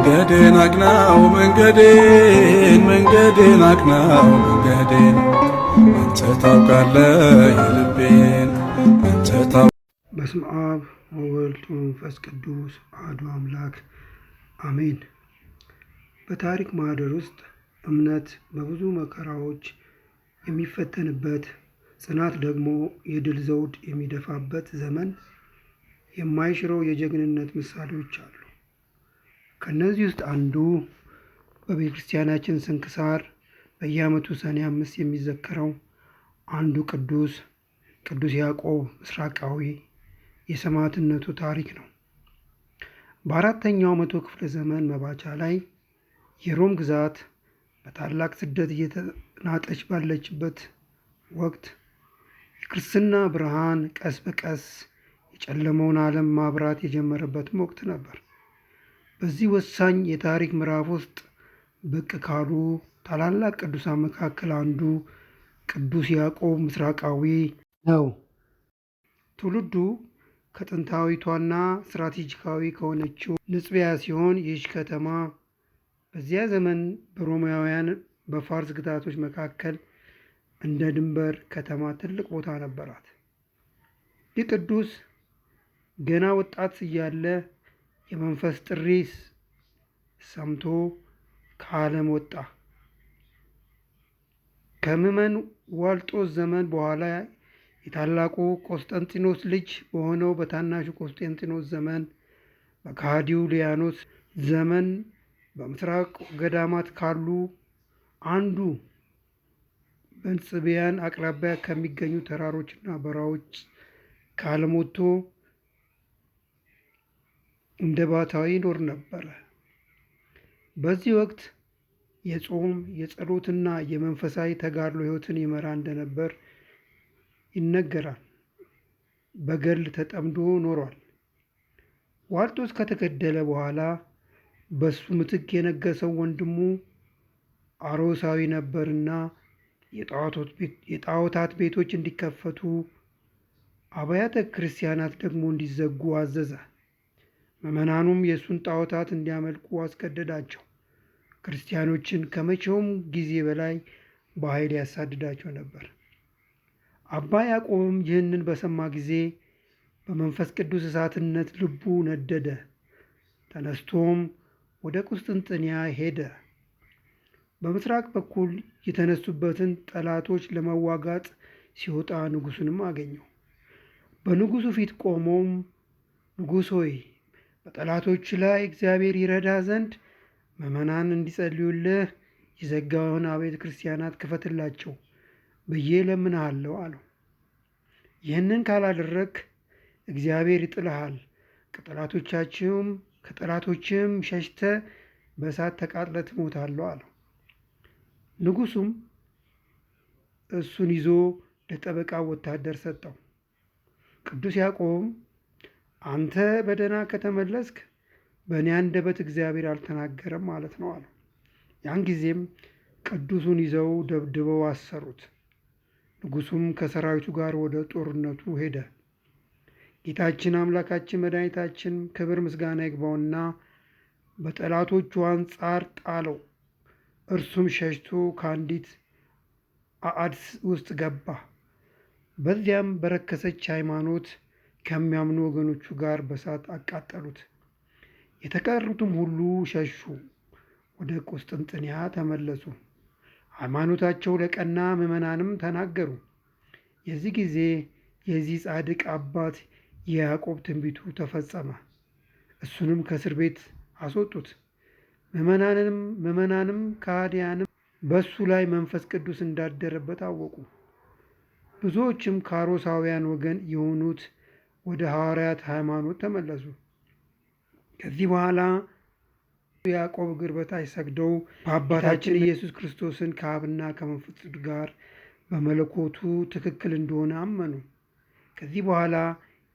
መንገዴን አቅናው መንገዴን አቅናው መንገዴን አንተ ታውቃለህ የልቤን አንተ በስመ አብ ወወልድ ወመንፈስ ቅዱስ አሐዱ አምላክ አሜን። በታሪክ ማህደር ውስጥ እምነት በብዙ መከራዎች የሚፈተንበት፣ ጽናት ደግሞ የድል ዘውድ የሚደፋበት ዘመን የማይሽረው የጀግንነት ምሳሌዎች አሉ። ከነዚህ ውስጥ አንዱ በቤተ ክርስቲያናችን ስንክሳር በየዓመቱ ሰኔ 5 የሚዘከረው አንዱ ቅዱስ ያዕቆብ ምስራቃዊ የሰማዕትነቱ ታሪክ ነው። በአራተኛው መቶ ክፍለ ዘመን መባቻ ላይ የሮም ግዛት በታላቅ ስደት እየተናጠች ባለችበት ወቅት የክርስትና ብርሃን ቀስ በቀስ የጨለመውን ዓለም ማብራት የጀመረበትም ወቅት ነበር። በዚህ ወሳኝ የታሪክ ምዕራፍ ውስጥ ብቅ ካሉ ታላላቅ ቅዱሳን መካከል አንዱ ቅዱስ ያዕቆብ ምስራቃዊ ነው። ትውልዱ ከጥንታዊቷና ስትራቴጂካዊ ከሆነችው ንጽቢያ ሲሆን ይህች ከተማ በዚያ ዘመን በሮማውያን በፋርስ ግዛቶች መካከል እንደ ድንበር ከተማ ትልቅ ቦታ ነበራት። ይህ ቅዱስ ገና ወጣት እያለ የመንፈስ ጥሪ ሰምቶ ከዓለም ወጣ። ከምዕመን ዋልጦስ ዘመን በኋላ የታላቁ ቆስጠንጢኖስ ልጅ በሆነው በታናሹ ቆስጠንጢኖስ ዘመን፣ በከሃዲው ሊያኖስ ዘመን በምስራቅ ገዳማት ካሉ አንዱ በንጽቢያን አቅራቢያ ከሚገኙ ተራሮችና በረሃዎች ከዓለም ወጥቶ እንደ ባሕታዊ ይኖር ነበረ። በዚህ ወቅት የጾም የጸሎትና የመንፈሳዊ ተጋድሎ ሕይወትን ይመራ እንደነበር ይነገራል። በገድል ተጠምዶ ኖሯል። ዋልጦስ ከተገደለ በኋላ በሱ ምትክ የነገሰው ወንድሙ አሮሳዊ ነበርና የጣዖታት ቤቶች እንዲከፈቱ፣ አብያተ ክርስቲያናት ደግሞ እንዲዘጉ አዘዘ። ምዕመናኑም የእሱን ጣዖታት እንዲያመልኩ አስገደዳቸው። ክርስቲያኖችን ከመቼውም ጊዜ በላይ በኃይል ያሳድዳቸው ነበር። አባ ያዕቆብም ይህንን በሰማ ጊዜ በመንፈስ ቅዱስ እሳትነት ልቡ ነደደ። ተነስቶም ወደ ቁስጥንጥንያ ሄደ። በምስራቅ በኩል የተነሱበትን ጠላቶች ለመዋጋት ሲወጣ ንጉሡንም አገኘው። በንጉሡ ፊት ቆሞም ንጉሥ ሆይ፣ በጠላቶች ላይ እግዚአብሔር ይረዳ ዘንድ ምዕመናን እንዲጸልዩልህ የዘጋውን አብያተ ክርስቲያናት ክፈትላቸው ብዬ እለምንሃለሁ አለው። ይህንን ካላደረግክ እግዚአብሔር ይጥልሃል፣ ከጠላቶችም ሸሽተ በእሳት ተቃጥለህ ትሞታለህ አለው። ንጉሡም እሱን ይዞ ለጠበቃ ወታደር ሰጠው። ቅዱስ ያዕቆብም አንተ በደህና ከተመለስክ በእኔ አንደበት እግዚአብሔር አልተናገረም ማለት ነው አለው። ያን ጊዜም ቅዱሱን ይዘው ደብድበው አሰሩት። ንጉሡም ከሰራዊቱ ጋር ወደ ጦርነቱ ሄደ። ጌታችን አምላካችን መድኃኒታችን ክብር ምስጋና ይግባውና በጠላቶቹ አንጻር ጣለው። እርሱም ሸሽቶ ከአንዲት አዕድ ውስጥ ገባ። በዚያም በረከሰች ሃይማኖት ከሚያምኑ ወገኖቹ ጋር በእሳት አቃጠሉት። የተቀሩትም ሁሉ ሸሹ፣ ወደ ቁስጥንጥንያ ተመለሱ። ሃይማኖታቸው ለቀና ምዕመናንም ተናገሩ። የዚህ ጊዜ የዚህ ጻድቅ አባት የያዕቆብ ትንቢቱ ተፈጸመ። እሱንም ከእስር ቤት አስወጡት። ምዕመናንም ከሃዲያንም በእሱ ላይ መንፈስ ቅዱስ እንዳደረበት አወቁ። ብዙዎችም ከአሮሳውያን ወገን የሆኑት ወደ ሐዋርያት ሃይማኖት ተመለሱ። ከዚህ በኋላ ያዕቆብ እግር በታች ሰግደው በአባታችን ኢየሱስ ክርስቶስን ከአብና ከመንፈስ ቅዱስ ጋር በመለኮቱ ትክክል እንደሆነ አመኑ። ከዚህ በኋላ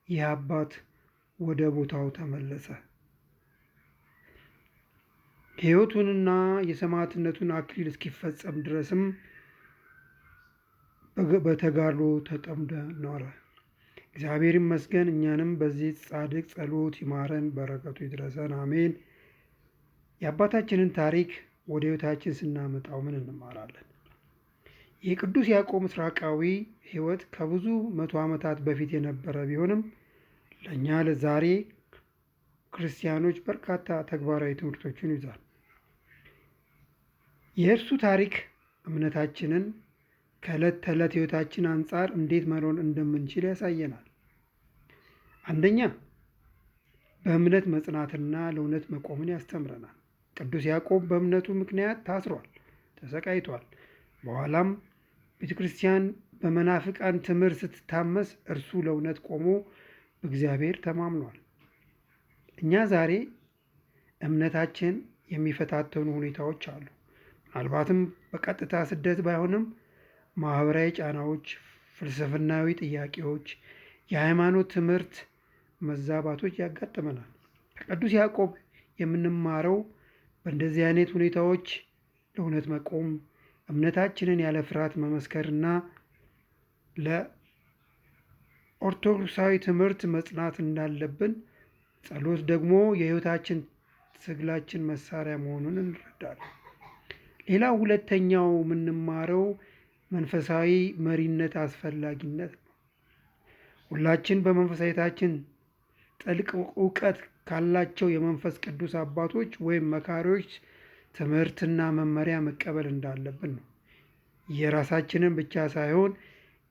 ይህ አባት ወደ ቦታው ተመለሰ። ሕይወቱንና የሰማዕትነቱን አክሊል እስኪፈጸም ድረስም በተጋድሎ ተጠምዶ ኖረ። እግዚአብሔር ይመስገን። እኛንም በዚህ ጻድቅ ጸሎት ይማረን፣ በረከቱ ይድረሰን፣ አሜን። የአባታችንን ታሪክ ወደ ሕይወታችን ስናመጣው ምን እንማራለን? የቅዱስ ያዕቆብ ምስራቃዊ ሕይወት ከብዙ መቶ ዓመታት በፊት የነበረ ቢሆንም ለእኛ ለዛሬ ክርስቲያኖች በርካታ ተግባራዊ ትምህርቶችን ይዟል። የእርሱ ታሪክ እምነታችንን ከዕለት ተዕለት ሕይወታችን አንጻር እንዴት መኖር እንደምንችል ያሳየናል። አንደኛ፣ በእምነት መጽናትና ለእውነት መቆምን ያስተምረናል። ቅዱስ ያዕቆብ በእምነቱ ምክንያት ታስሯል፣ ተሰቃይቷል። በኋላም ቤተ ክርስቲያን በመናፍቃን ትምህርት ስትታመስ እርሱ ለእውነት ቆሞ በእግዚአብሔር ተማምኗል። እኛ ዛሬ እምነታችን የሚፈታተኑ ሁኔታዎች አሉ። ምናልባትም በቀጥታ ስደት ባይሆንም ማህበራዊ ጫናዎች፣ ፍልስፍናዊ ጥያቄዎች፣ የሃይማኖት ትምህርት መዛባቶች ያጋጥመናል። ከቅዱስ ያዕቆብ የምንማረው በእንደዚህ አይነት ሁኔታዎች ለእውነት መቆም፣ እምነታችንን ያለ ፍርሃት መመስከርና ለኦርቶዶክሳዊ ትምህርት መጽናት እንዳለብን፣ ጸሎት ደግሞ የሕይወታችን ትግላችን መሳሪያ መሆኑን እንረዳለን። ሌላው ሁለተኛው የምንማረው መንፈሳዊ መሪነት አስፈላጊነት ነው። ሁላችን በመንፈሳዊታችን ጥልቅ እውቀት ካላቸው የመንፈስ ቅዱስ አባቶች ወይም መካሪዎች ትምህርትና መመሪያ መቀበል እንዳለብን ነው። የራሳችንን ብቻ ሳይሆን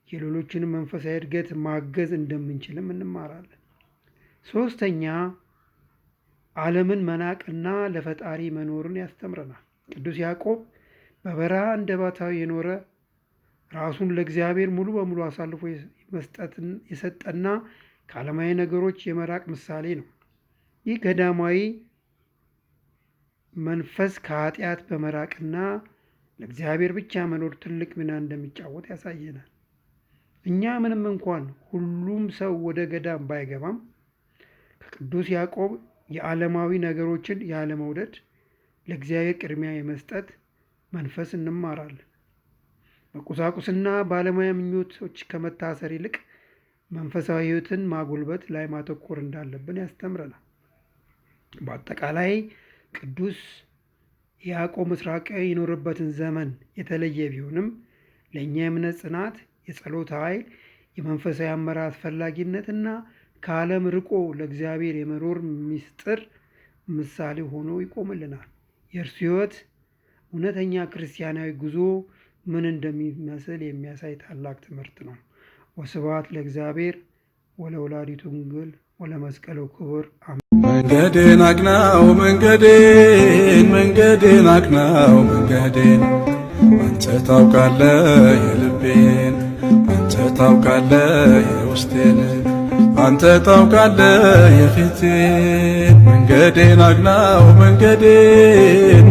የሌሎችንም መንፈሳዊ እድገት ማገዝ እንደምንችልም እንማራለን። ሶስተኛ፣ ዓለምን መናቅና ለፈጣሪ መኖርን ያስተምረናል። ቅዱስ ያዕቆብ በበረሃ እንደ ባሕታዊ የኖረ ራሱን ለእግዚአብሔር ሙሉ በሙሉ አሳልፎ የሰጠና ከዓለማዊ ነገሮች የመራቅ ምሳሌ ነው። ይህ ገዳማዊ መንፈስ ከኃጢአት በመራቅና ለእግዚአብሔር ብቻ መኖር ትልቅ ሚና እንደሚጫወት ያሳየናል። እኛ ምንም እንኳን ሁሉም ሰው ወደ ገዳም ባይገባም ከቅዱስ ያዕቆብ የዓለማዊ ነገሮችን ያለመውደድ፣ ለእግዚአብሔር ቅድሚያ የመስጠት መንፈስ እንማራለን። በቁሳቁስና በዓለማዊ ምኞቶች ከመታሰር ይልቅ መንፈሳዊ ሕይወትን ማጎልበት ላይ ማተኮር እንዳለብን ያስተምረናል። በአጠቃላይ ቅዱስ ያዕቆብ ምስራቃዊ የኖረበትን ዘመን የተለየ ቢሆንም ለእኛ የእምነት ጽናት፣ የጸሎት ኃይል፣ የመንፈሳዊ አመራር አስፈላጊነትና ከዓለም ርቆ ለእግዚአብሔር የመኖር ምስጢር ምሳሌ ሆኖ ይቆምልናል። የእርሱ ሕይወት እውነተኛ ክርስቲያናዊ ጉዞ ምን እንደሚመስል የሚያሳይ ታላቅ ትምህርት ነው። ወስብሐት ለእግዚአብሔር ወለወላዲቱ ድንግል ወለመስቀሉ ክቡር። መንገዴን አቅናው መንገዴን አቅናው መንገዴን፣ አንተ ታውቃለህ የልቤን፣ አንተ ታውቃለህ የውስጤን፣ አንተ ታውቃለህ የፊቴን። መንገዴን አቅናው መንገዴን